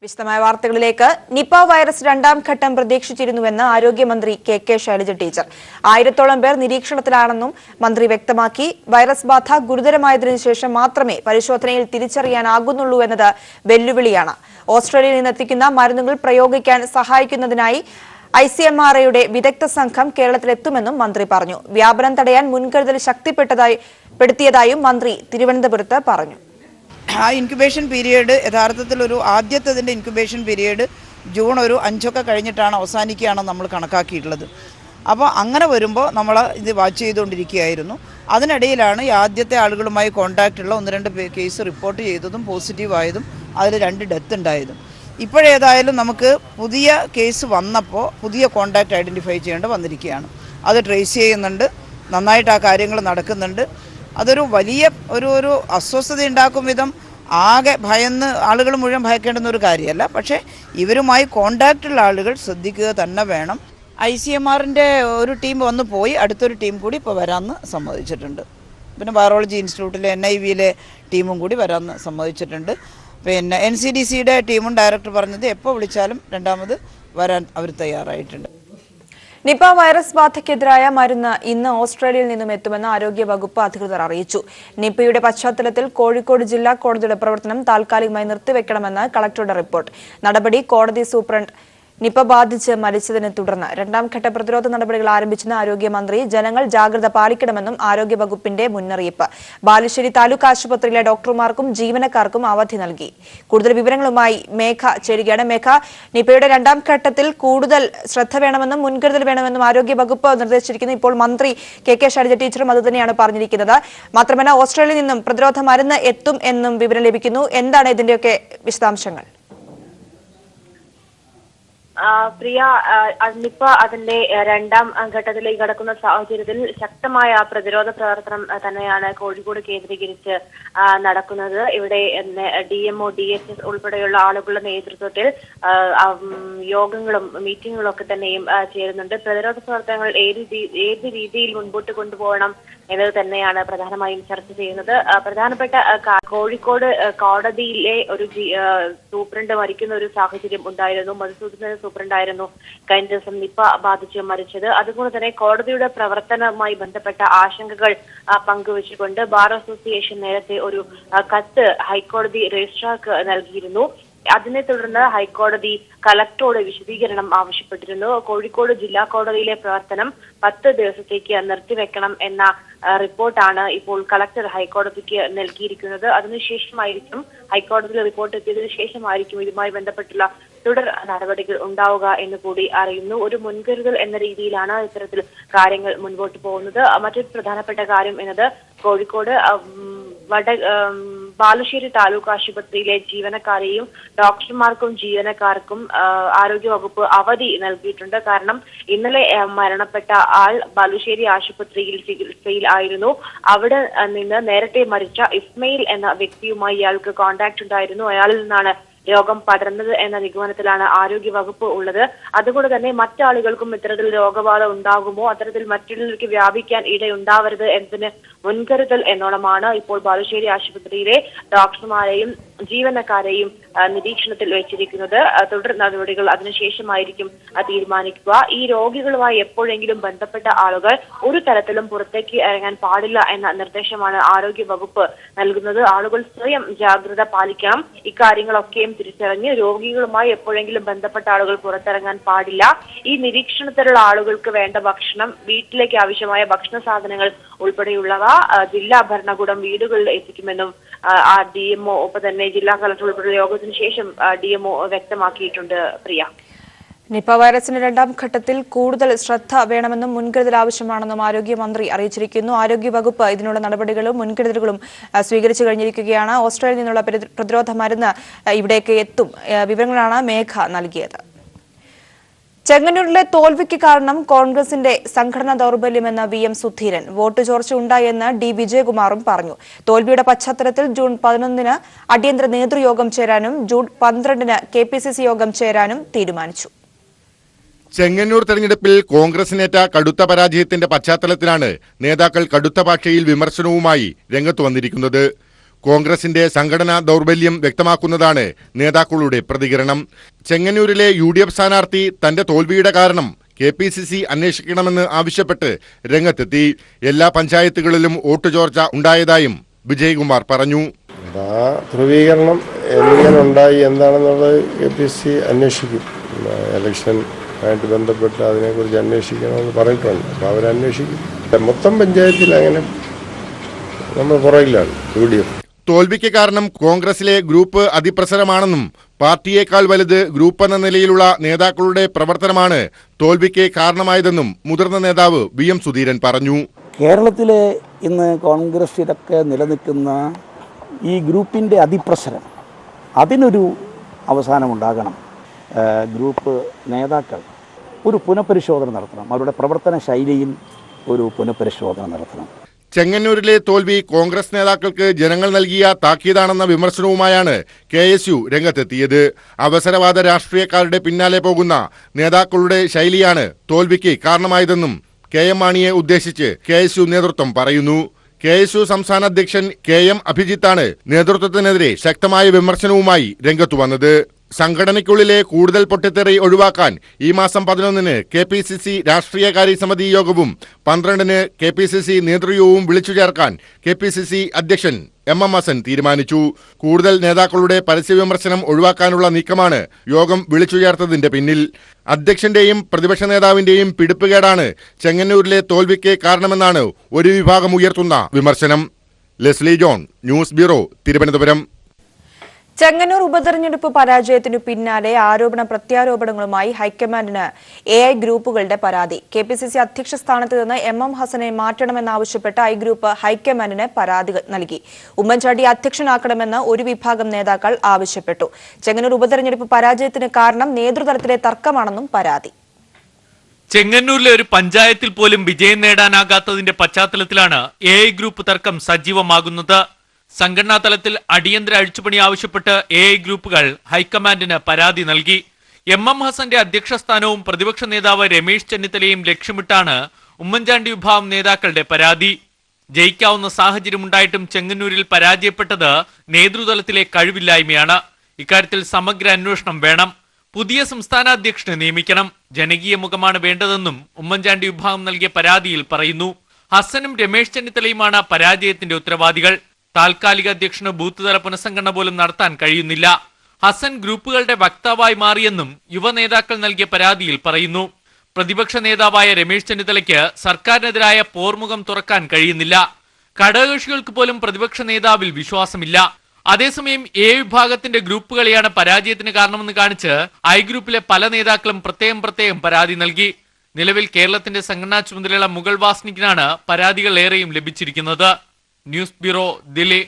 വിശദമായ വാർത്തകളിലേക്ക്. Nipah virus രണ്ടാം ഘട്ടം പ്രതീക്ഷിച്ചിരുന്നുവെന്ന് ആരോഗ്യമന്ത്രി കെ ശൈലജ ടീച്ചർ. 1000-ഓളം പേർ നിരീക്ഷണത്തിലാണെന്നും മന്ത്രി വ്യക്തമാക്കി. വൈറസ് ബാധ ഗുരുതരമായതിനു ശേഷം മാത്രമേ പരിശോധനയിൽ തിരിച്ചറിയാനാകുന്നുള്ളൂ എന്നത് വെല്ലുവിളിയാണ്. ഓസ്ട്രേലിയയിൽ നിന്നെത്തിക്കുന്ന മരുന്നുകൾ പ്രയോഗിക്കാൻ സഹായിക്കുന്നതിനായി ICMR-യുടെ വിദഗ്ധ സംഘം കേരളത്തിലെത്തുമെന്നും മന്ത്രി പറഞ്ഞു. വ്യാപനം തടയാൻ മുൻകരുതൽ ശക്തിപ്പെടുത്തിയതായും മന്ത്രി തിരുവനന്തപുരത്ത് പറഞ്ഞു. ആ ഇൻക്യുബേഷൻ പീരീഡ് യഥാർത്ഥത്തിൽ ആദ്യത്തതിൻ്റെ ഇൻക്യുബേഷൻ പീരീഡ് ജൂൺ 5 കഴിഞ്ഞിട്ടാണ് അവസാനിക്കുകയാണെന്ന് നമ്മൾ കണക്കാക്കിയിട്ടുള്ളത്. അപ്പോൾ അങ്ങനെ വരുമ്പോൾ നമ്മൾ ഇത് വാച്ച് ചെയ്തുകൊണ്ടിരിക്കുകയായിരുന്നു. അതിനിടയിലാണ് ഈ ആദ്യത്തെ ആളുകളുമായി കോൺടാക്റ്റുള്ള 1-2 കേസ് റിപ്പോർട്ട് ചെയ്തതും പോസിറ്റീവായതും അതിൽ 2 ഡെത്ത് ഉണ്ടായതും. ഇപ്പോഴേതായാലും നമുക്ക് പുതിയ കേസ് വന്നപ്പോൾ പുതിയ കോൺടാക്റ്റ് ഐഡൻറ്റിഫൈ ചെയ്യേണ്ടി വന്നിരിക്കുകയാണ്. അത് ട്രേസ് ചെയ്യുന്നുണ്ട്, നന്നായിട്ട് ആ കാര്യങ്ങൾ നടക്കുന്നുണ്ട്. അതൊരു വലിയ ഒരു അസ്വസ്ഥത ഉണ്ടാക്കും വിധം ആകെ ഭയന്ന് ആളുകൾ മുഴുവൻ ഭയക്കേണ്ടുന്ന ഒരു കാര്യമല്ല. പക്ഷേ ഇവരുമായി കോണ്ടാക്റ്റുള്ള ആളുകൾ ശ്രദ്ധിക്കുക തന്നെ വേണം. ICMR-ൻ്റെ ഒരു ടീം വന്നു പോയി, അടുത്തൊരു ടീം കൂടി ഇപ്പോൾ വരാമെന്ന് സമ്മതിച്ചിട്ടുണ്ട്. പിന്നെ വൈറോളജി ഇൻസ്റ്റിറ്റ്യൂട്ടിലെ NIV-യിലെ ടീമും കൂടി വരാമെന്ന് സമ്മതിച്ചിട്ടുണ്ട്. പിന്നെ NCDC-യുടെ ടീമും ഡയറക്ടർ പറഞ്ഞത് എപ്പോൾ വിളിച്ചാലും രണ്ടാമത് വരാൻ അവർ തയ്യാറായിട്ടുണ്ട്. നിപ വൈറസ് ബാധയ്ക്കെതിരായ മരുന്ന് ഇന്ന് ഓസ്ട്രേലിയയിൽ നിന്നും എത്തുമെന്ന് ആരോഗ്യ വകുപ്പ് അധികൃതർ അറിയിച്ചു. നിപയുടെ പശ്ചാത്തലത്തിൽ കോഴിക്കോട് ജില്ലാ കോടതിയുടെ പ്രവർത്തനം താൽക്കാലികമായി നിർത്തിവെക്കണമെന്ന് കളക്ടറുടെ റിപ്പോർട്ട്. നടപടി കോടതി സൂപ്രണ്ട് നിപ ബാധിച്ച് മരിച്ചതിനെ തുടർന്ന് രണ്ടാം ഘട്ട പ്രതിരോധ നടപടികൾ ആരംഭിച്ചെന്ന് ആരോഗ്യമന്ത്രി. ജനങ്ങൾ ജാഗ്രത പാലിക്കണമെന്നും ആരോഗ്യ വകുപ്പിന്റെ മുന്നറിയിപ്പ്. ബാലുശ്ശേരി താലൂക്ക് ആശുപത്രിയിലെ ഡോക്ടർമാർക്കും ജീവനക്കാർക്കും അവധി നൽകി. കൂടുതൽ വിവരങ്ങളുമായി മേഘ ചേരുകയാണ്. മേഘ, നിപയുടെ രണ്ടാം ഘട്ടത്തിൽ കൂടുതൽ ശ്രദ്ധ വേണമെന്നും മുൻകരുതൽ വേണമെന്നും ആരോഗ്യ വകുപ്പ് നിർദ്ദേശിച്ചിരിക്കുന്നു. ഇപ്പോൾ മന്ത്രി കെ ശൈലജ ടീച്ചറും അതുതന്നെയാണ് പറഞ്ഞിരിക്കുന്നത്. മാത്രമല്ല, ഓസ്ട്രേലിയയിൽ നിന്നും പ്രതിരോധ മരുന്ന് എത്തും എന്നും വിവരം ലഭിക്കുന്നു. എന്താണ് ഇതിന്റെയൊക്കെ വിശദാംശങ്ങൾ? പ്രിയ, നിപ അതിന്റെ രണ്ടാം ഘട്ടത്തിലേക്ക് കടക്കുന്ന സാഹചര്യത്തിൽ ശക്തമായ പ്രതിരോധ പ്രവർത്തനം തന്നെയാണ് കോഴിക്കോട് കേന്ദ്രീകരിച്ച് നടക്കുന്നത്. ഇവിടെ DMO, DHS ഉൾപ്പെടെയുള്ള ആളുകളുടെ നേതൃത്വത്തിൽ യോഗങ്ങളും മീറ്റിങ്ങുകളും ഒക്കെ തന്നെയും ചേരുന്നുണ്ട്. പ്രതിരോധ പ്രവർത്തനങ്ങൾ ഏത് രീതിയിൽ മുൻപോട്ട് കൊണ്ടുപോകണം എന്നത് തന്നെയാണ് പ്രധാനമായും ചർച്ച ചെയ്യുന്നത്. പ്രധാനപ്പെട്ട കോഴിക്കോട് കോടതിയിലെ ഒരു സൂപ്രണ്ട് മരിക്കുന്ന ഒരു സാഹചര്യം ഉണ്ടായിരുന്നു. മധുസൂദനൻ സൂപ്രണ്ടായിരുന്നു കഴിഞ്ഞ ദിവസം നിപ ബാധിച്ച് മരിച്ചത്. അതുകൊണ്ട് തന്നെ കോടതിയുടെ പ്രവർത്തനവുമായി ബന്ധപ്പെട്ട ആശങ്കകൾ പങ്കുവച്ചുകൊണ്ട് ബാർ അസോസിയേഷൻ നേരത്തെ ഒരു കത്ത് ഹൈക്കോടതി രജിസ്ട്രാർക്ക് നൽകിയിരുന്നു. അതിനെ തുടർന്ന് ഹൈക്കോടതി കളക്ടറോട് വിശദീകരണം ആവശ്യപ്പെട്ടിരുന്നു. കോഴിക്കോട് ജില്ലാ കോടതിയിലെ പ്രവർത്തനം 10 ദിവസത്തേക്ക് നിർത്തിവെക്കണം എന്ന റിപ്പോർട്ടാണ് ഇപ്പോൾ കളക്ടർ ഹൈക്കോടതിക്ക് നൽകിയിരിക്കുന്നത്. അതിനുശേഷമായിരിക്കും ഹൈക്കോടതിയിൽ റിപ്പോർട്ട് എത്തിയതിനു ശേഷമായിരിക്കും ഇതുമായി ബന്ധപ്പെട്ടുള്ള തുടർ നടപടികൾ ഉണ്ടാവുക എന്ന് കൂടി അറിയുന്നു. ഒരു മുൻകരുതൽ എന്ന രീതിയിലാണ് ഇത്തരത്തിൽ കാര്യങ്ങൾ മുൻപോട്ട് പോകുന്നത്. മറ്റൊരു പ്രധാനപ്പെട്ട കാര്യം എന്നത് കോഴിക്കോട് ബാലുശ്ശേരി താലൂക്ക് ആശുപത്രിയിലെ ജീവനക്കാരെയും ഡോക്ടർമാർക്കും ജീവനക്കാർക്കും ആരോഗ്യവകുപ്പ് അവധി നൽകിയിട്ടുണ്ട്. കാരണം ഇന്നലെ മരണപ്പെട്ട ആൾ ബാലുശ്ശേരി ആശുപത്രിയിൽ ചികിത്സയിൽ ആയിരുന്നു. അവിടെ നിന്ന് നേരത്തെ മരിച്ച ഇസ്മയിൽ എന്ന വ്യക്തിയുമായി ഇയാൾക്ക് കോണ്ടാക്ട് ഉണ്ടായിരുന്നു. അയാളിൽ നിന്നാണ് രോഗം പടർന്നത് എന്ന നിഗമനത്തിലാണ് ആരോഗ്യ വകുപ്പ് ഉള്ളത്. അതുകൊണ്ട് തന്നെ മറ്റാളുകൾക്കും ഇത്തരത്തിൽ രോഗബാധ ഉണ്ടാകുമോ, അത്തരത്തിൽ മറ്റുള്ളവർക്ക് വ്യാപിക്കാൻ ഇടയുണ്ടാവരുത് എന്നതിന് മുൻകരുതൽ എന്നോണമാണ് ഇപ്പോൾ ബാലുശ്ശേരി ആശുപത്രിയിലെ ഡോക്ടർമാരെയും ജീവനക്കാരെയും നിരീക്ഷണത്തിൽ വെച്ചിരിക്കുന്നത്. തുടർ നടപടികൾ അതിനുശേഷമായിരിക്കും തീരുമാനിക്കുക. ഈ രോഗികളുമായി എപ്പോഴെങ്കിലും ബന്ധപ്പെട്ട ആളുകൾ ഒരു തരത്തിലും പുറത്തേക്ക് ഇറങ്ങാൻ പാടില്ല എന്ന നിർദ്ദേശമാണ് ആരോഗ്യ വകുപ്പ് നൽകുന്നത്. ആളുകൾ സ്വയം ജാഗ്രത പാലിക്കണം. ഇക്കാര്യങ്ങളൊക്കെയും തിരിച്ചറിഞ്ഞ് രോഗികളുമായി എപ്പോഴെങ്കിലും ബന്ധപ്പെട്ട ആളുകൾ പുറത്തിറങ്ങാൻ പാടില്ല. ഈ നിരീക്ഷണത്തിലുള്ള ആളുകൾക്ക് വേണ്ട ഭക്ഷണം, വീട്ടിലേക്ക് ആവശ്യമായ ഭക്ഷണ സാധനങ്ങൾ ഉൾപ്പെടെയുള്ളവ ജില്ലാ ഭരണകൂടം വീടുകളിൽ എത്തിക്കുമെന്നും DMO ഒപ്പം തന്നെ ജില്ലാ കളക്ടർ ഉൾപ്പെടെ യോഗത്തിന് ശേഷം DMO വ്യക്തമാക്കിയിട്ടുണ്ട്. പ്രിയ, നിപ വൈറസിന്റെ രണ്ടാം ഘട്ടത്തിൽ കൂടുതൽ ശ്രദ്ധ വേണമെന്നും മുൻകരുതൽ ആവശ്യമാണെന്നും ആരോഗ്യമന്ത്രി അറിയിച്ചിരിക്കുന്നു. ആരോഗ്യവകുപ്പ് ഇതിനുള്ള നടപടികളും മുൻകരുതലുകളും സ്വീകരിച്ചു കഴിഞ്ഞിരിക്കുകയാണ്. ഓസ്ട്രേലിയയിൽ നിന്നുള്ള പ്രതിരോധ മരുന്ന് ഇവിടേക്ക് എത്തും. വിവരങ്ങളാണ് മേഘ നൽകിയത്. ചെങ്ങന്നൂരിലെ തോൽവിക്ക് കാരണം കോൺഗ്രസിന്റെ സംഘടനാ ദൗർബല്യമെന്ന് VM സുധീരൻ. വോട്ട് ചോർച്ച ഉണ്ടായെന്ന് D വിജയകുമാറും പറഞ്ഞു. തോൽവിയുടെ പശ്ചാത്തലത്തിൽ ജൂൺ 11 അടിയന്തര നേതൃയോഗം ചേരാനും ജൂൺ 12 KPCC യോഗം ചേരാനും തീരുമാനിച്ചു. ചെങ്ങന്നൂർ തെരഞ്ഞെടുപ്പിൽ കോൺഗ്രസിനേറ്റ കടുത്ത പരാജയത്തിന്റെ പശ്ചാത്തലത്തിലാണ് നേതാക്കൾ കടുത്ത ഭാഷയിൽ വിമർശനവുമായി രംഗത്ത് വന്നിരിക്കുന്നത്. കോൺഗ്രസിന്റെ സംഘടനാ ദൗർബല്യം വ്യക്തമാക്കുന്നതാണ് നേതാക്കളുടെ പ്രതികരണം. ചെങ്ങന്നൂരിലെ UDF സ്ഥാനാർത്ഥി തന്റെ തോൽവിയുടെ കാരണം KPCC അന്വേഷിക്കണമെന്ന് ആവശ്യപ്പെട്ട് രംഗത്തെത്തി. എല്ലാ പഞ്ചായത്തുകളിലും വോട്ട് ചോർച്ച ഉണ്ടായതായും വിജയകുമാർ പറഞ്ഞു. ആ ധ്രുവീകരണം എങ്ങനെ ഉണ്ടായി എന്താണെന്നുള്ളത് KPCC അന്വേഷിക്കും. ഇലക്ഷൻ ആയിട്ട് ബന്ധപ്പെട്ട് അതിനെക്കുറിച്ച് അന്വേഷിക്കണമെന്ന് പറഞ്ഞിട്ടുണ്ട്. അപ്പോൾ അവരന്വേഷിക്കും. മൊത്തം പഞ്ചായത്തിൽ അങ്ങനെ നമ്മൾ പുറകിലാണ് UDF. തോൽവിക്ക് കാരണം കോൺഗ്രസിലെ ഗ്രൂപ്പ് അതിപ്രസരമാണെന്നും പാർട്ടിയേക്കാൾ വലുത് ഗ്രൂപ്പ് എന്ന നിലയിലുള്ള നേതാക്കളുടെ പ്രവർത്തനമാണ് തോൽവിക്ക് കാരണമായതെന്നും മുതിർന്ന നേതാവ് VM സുധീരൻ പറഞ്ഞു. കേരളത്തിലെ ഇന്ന് കോൺഗ്രസിലൊക്കെ നിലനിൽക്കുന്ന ഈ ഗ്രൂപ്പിൻ്റെ അതിപ്രസരം, അതിനൊരു അവസാനമുണ്ടാകണം. ഗ്രൂപ്പ് നേതാക്കൾ ഒരു പുനഃപരിശോധന നടത്തണം. അവരുടെ പ്രവർത്തന ശൈലിയിൽ ഒരു പുനഃപരിശോധന നടത്തണം. ചെങ്ങന്നൂരിലെ തോൽവി കോൺഗ്രസ് നേതാക്കൾക്ക് ജനങ്ങൾ നൽകിയ താക്കീതാണെന്ന വിമർശനവുമായാണ് KSU രംഗത്തെത്തിയത്. അവസരവാദ രാഷ്ട്രീയക്കാരുടെ പിന്നാലെ പോകുന്ന നേതാക്കളുടെ ശൈലിയാണ് തോൽവിക്ക് കാരണമായതെന്നും KM മാണിയെ ഉദ്ദേശിച്ച് KSU നേതൃത്വം പറയുന്നു. KSU സംസ്ഥാന അധ്യക്ഷൻ KM അഭിജിത്താണ് നേതൃത്വത്തിനെതിരെ ശക്തമായ വിമർശനവുമായി രംഗത്തു വന്നത്. സംഘടനയ്ക്കുള്ളിലെ കൂടുതൽ പൊട്ടിത്തെറി ഒഴിവാക്കാൻ ഈ മാസം 11-ന് KPCC രാഷ്ട്രീയകാര്യ സമിതി യോഗവും 12-ന് KPCC നേതൃയോഗവും വിളിച്ചു ചേർക്കാൻ KPCC അധ്യക്ഷൻ MM ഹസൻ തീരുമാനിച്ചു. കൂടുതൽ നേതാക്കളുടെ പരസ്യ വിമർശനം ഒഴിവാക്കാനുള്ള നീക്കമാണ് യോഗം വിളിച്ചു ചേർത്തതിന്റെ പിന്നിൽ. അധ്യക്ഷന്റെയും പ്രതിപക്ഷ നേതാവിന്റെയും പിടിപ്പുകേടാണ് ചെങ്ങന്നൂരിലെ തോൽവിക്ക് കാരണമെന്നാണ് ഒരു വിഭാഗം ഉയർത്തുന്ന വിമർശനം. Leslie John, news bureau, Thiruvananthapuram. Chengannur ഉപതെരഞ്ഞെടുപ്പ് പരാജയത്തിനു പിന്നാലെ ആരോപണ പ്രത്യാരോപണങ്ങളുമായി ഹൈക്കമാൻഡിന് AI ഗ്രൂപ്പുകളുടെ പരാതി. KPCC അധ്യക്ഷ സ്ഥാനത്ത് നിന്ന് MM ഹസനെ മാറ്റണമെന്നാവശ്യപ്പെട്ട് I ഗ്രൂപ്പ് ഹൈക്കമാൻഡിന് പരാതി നൽകി. ഉമ്മൻചാണ്ടി അധ്യക്ഷനാക്കണമെന്ന് ഒരു വിഭാഗം നേതാക്കൾ ആവശ്യപ്പെട്ടു. ചെങ്ങന്നൂർ ഉപതെരഞ്ഞെടുപ്പ് പരാജയത്തിന് കാരണം നേതൃതലത്തിലെ തർക്കമാണെന്നും പരാതി. ചെങ്ങന്നൂരിലെ ഒരു പഞ്ചായത്തിൽ പോലും വിജയം നേടാനാകാത്തതിന്റെ പശ്ചാത്തലത്തിലാണ് AI ഗ്രൂപ്പ് തർക്കം സജീവമാകുന്നത്. സംഘടനാ തലത്തിൽ അടിയന്തര അഴിച്ചുപണി ആവശ്യപ്പെട്ട് AI ഗ്രൂപ്പുകൾ ഹൈക്കമാൻഡിന് പരാതി നൽകി. MM ഹസന്റെ അധ്യക്ഷ സ്ഥാനവും പ്രതിപക്ഷ നേതാവ് രമേശ് ചെന്നിത്തലയും ലക്ഷ്യമിട്ടാണ് ഉമ്മൻചാണ്ടി വിഭാഗം നേതാക്കളുടെ പരാതി. ജയിക്കാവുന്ന സാഹചര്യമുണ്ടായിട്ടും ചെങ്ങന്നൂരിൽ പരാജയപ്പെട്ടത് നേതൃതലത്തിലെ കഴിവില്ലായ്മയാണ്. ഇക്കാര്യത്തിൽ സമഗ്ര അന്വേഷണം വേണം. പുതിയ സംസ്ഥാന അധ്യക്ഷനെ നിയമിക്കണം. ജനകീയ മുഖമാണ് വേണ്ടതെന്നും ഉമ്മൻചാണ്ടി വിഭാഗം നൽകിയ പരാതിയിൽ പറയുന്നു. ഹസനും രമേശ് ചെന്നിത്തലയുമാണ് പരാജയത്തിന്റെ ഉത്തരവാദികൾ. താൽക്കാലിക അധ്യക്ഷന് ബൂത്ത് തല പുനഃസംഘടന പോലും നടത്താൻ കഴിയുന്നില്ല. ഹസൻ ഗ്രൂപ്പുകളുടെ വക്താവായി മാറിയെന്നും യുവ നേതാക്കൾ നൽകിയ പരാതിയിൽ പറയുന്നു. പ്രതിപക്ഷ നേതാവായ രമേശ് ചെന്നിത്തലയ്ക്ക് സർക്കാരിനെതിരായ പോർമുഖം തുറക്കാൻ കഴിയുന്നില്ല. ഘടകകക്ഷികൾക്ക് പോലും പ്രതിപക്ഷ നേതാവിൽ വിശ്വാസമില്ല. അതേസമയം A വിഭാഗത്തിന്റെ ഗ്രൂപ്പുകളെയാണ് പരാജയത്തിന് കാരണമെന്ന് കാണിച്ച് I ഗ്രൂപ്പിലെ പല നേതാക്കളും പ്രത്യേകം പരാതി നൽകി. നിലവിൽ കേരളത്തിന്റെ സംഘടനാ ചുമതലയുള്ള മുഗൾ വാസ്നിക്കിനാണ് പരാതികൾ ഏറെയും ലഭിച്ചിരിക്കുന്നത്. News bureau, Delhi.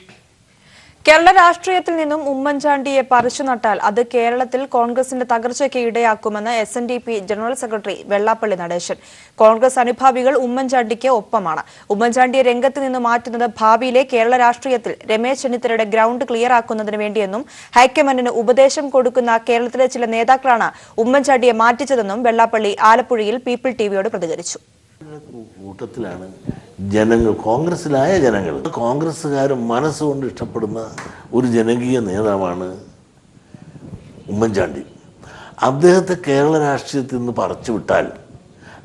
കേരള രാഷ്ട്രീയത്തിൽ നിന്നും ഉമ്മൻചാണ്ടിയെ പറിച്ചുനട്ടാൽ അത് കേരളത്തിൽ കോൺഗ്രസിന്റെ തകർച്ചയ്ക്ക് ഇടയാക്കുമെന്ന് SNDP general secretary Vellappally Natesan. Congress അനുഭാവികൾ ഉമ്മൻചാണ്ടിക്ക് ഒപ്പമാണ്. ഉമ്മൻചാണ്ടിയെ രംഗത്ത് നിന്ന് മാറ്റുന്നത് ഭാവിയിലെ കേരള രാഷ്ട്രീയത്തിൽ രമേശ് ചെന്നിത്തലയുടെ ഗ്രൗണ്ട് ക്ലിയർ ആക്കുന്നതിന് വേണ്ടിയെന്നും ഹൈക്കമാൻഡിന് ഉപദേശം കൊടുക്കുന്ന കേരളത്തിലെ ചില നേതാക്കളാണ് ഉമ്മൻചാണ്ടിയെ മാറ്റിച്ചതെന്നും വെള്ളാപ്പള്ളി ആലപ്പുഴയിൽ പീപ്പിൾ TVയോട് പ്രതികരിച്ചു. കൂട്ടത്തിലാണ് ജനങ്ങൾ, കോൺഗ്രസിലായ ജനങ്ങൾ, കോൺഗ്രസ്സുകാരും മനസ്സുകൊണ്ട് ഇഷ്ടപ്പെടുന്ന ഒരു ജനകീയ നേതാവാണ് ഉമ്മൻചാണ്ടി. അദ്ദേഹത്തെ കേരള രാഷ്ട്രീയത്തിൽ നിന്ന് പറിച്ചു വിട്ടാൽ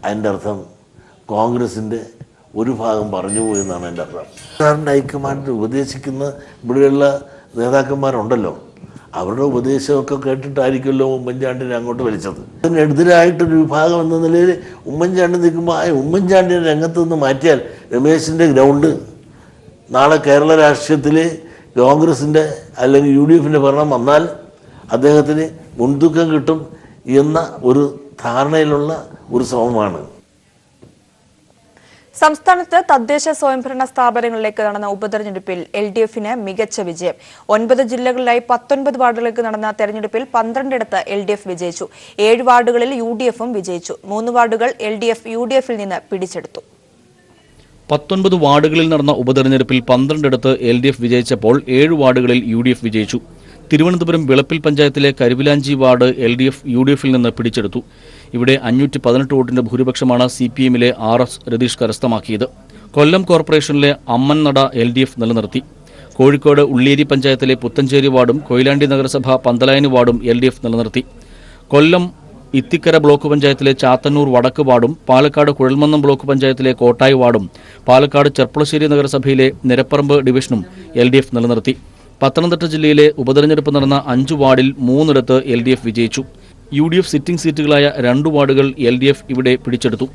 അതിൻ്റെ അർത്ഥം കോൺഗ്രസിൻ്റെ ഒരു ഭാഗം പറഞ്ഞു പോയെന്നാണ് എൻ്റെ അർത്ഥം. സർക്കാരിൻ്റെ ഹൈക്കമാൻഡ് ഉപദേശിക്കുന്ന ഇവിടെയുള്ള നേതാക്കന്മാരുണ്ടല്ലോ, അവരുടെ ഉപദേശമൊക്കെ കേട്ടിട്ടായിരിക്കുമല്ലോ ഉമ്മൻചാണ്ടിനെ അങ്ങോട്ട് വലിച്ചത്. അതിനെതിരായിട്ടൊരു വിഭാഗം എന്ന നിലയിൽ ഉമ്മൻചാണ്ടി നിൽക്കുമ്പോൾ ആ ഉമ്മൻചാണ്ടിനെ രംഗത്ത് നിന്ന് മാറ്റിയാൽ രമേശിൻ്റെ ഗ്രൗണ്ട് നാളെ കേരള രാഷ്ട്രീയത്തിൽ കോൺഗ്രസിൻ്റെ അല്ലെങ്കിൽ UDFൻ്റെ ഭരണം വന്നാൽ അദ്ദേഹത്തിന് മുൻതൂക്കം കിട്ടും എന്ന ഒരു ധാരണയിലുള്ള ഒരു ശ്രമമാണ്. സംസ്ഥാനത്ത് തദ്ദേശ സ്വയംഭരണ സ്ഥാപനങ്ങളിലേക്ക് നടന്ന ഉപതെരഞ്ഞെടുപ്പിൽ LDFന് മികച്ച വിജയം. 9 ജില്ലകളിലായി 19 വാർഡുകളിലേക്ക് നടന്ന തെരഞ്ഞെടുപ്പിൽ 12ഇടത്ത് LDF വിജയിച്ചു. 7 വാർഡുകളിൽ UDFും വിജയിച്ചു. 3 വാർഡുകൾ LDF UDFിൽ നിന്ന് പിടിച്ചെടുത്തു. 19 വാർഡുകളിൽ നടന്ന ഉപതെരഞ്ഞെടുപ്പിൽ 12ഇടത്ത് LDF വിജയിച്ചപ്പോൾ 7 വാർഡുകളിൽ UDF വിജയിച്ചു. തിരുവനന്തപുരം വിളപ്പിൽ പഞ്ചായത്തിലെ കരുവിലാഞ്ചി വാർഡ് LDF UDFിൽ നിന്ന് പിടിച്ചെടുത്തു. ഇവിടെ 518 വോട്ടിന്റെ ഭൂരിപക്ഷമാണ് CPMലെ RS രതീഷ് കരസ്ഥമാക്കിയത്. കൊല്ലം കോർപ്പറേഷനിലെ അമ്മൻനട LDF നിലനിർത്തി. കോഴിക്കോട് ഉള്ളിയേരി പഞ്ചായത്തിലെ പുത്തഞ്ചേരി വാർഡും കൊയിലാണ്ടി നഗരസഭ പന്തലായനി വാർഡും LDF നിലനിർത്തി. കൊല്ലം ഇത്തിക്കര ബ്ലോക്ക് പഞ്ചായത്തിലെ ചാത്തന്നൂർ വടക്ക് വാർഡും പാലക്കാട് കുഴൽമന്നം ബ്ലോക്ക് പഞ്ചായത്തിലെ കോട്ടായി വാർഡും പാലക്കാട് ചെർപ്പളശ്ശേരി നഗരസഭയിലെ നിരപ്പറമ്പ് ഡിവിഷനും LDF നിലനിർത്തി. പത്തനംതിട്ട ജില്ലയിലെ ഉപതെരഞ്ഞെടുപ്പ് നടന്ന 5 വാർഡിൽ 3 LDF വിജയിച്ചു. UDF സിറ്റിംഗ് സീറ്റുകളായ 2 വാർഡുകൾ LDF ഇവിടെ പിടിച്ചെടുത്തു.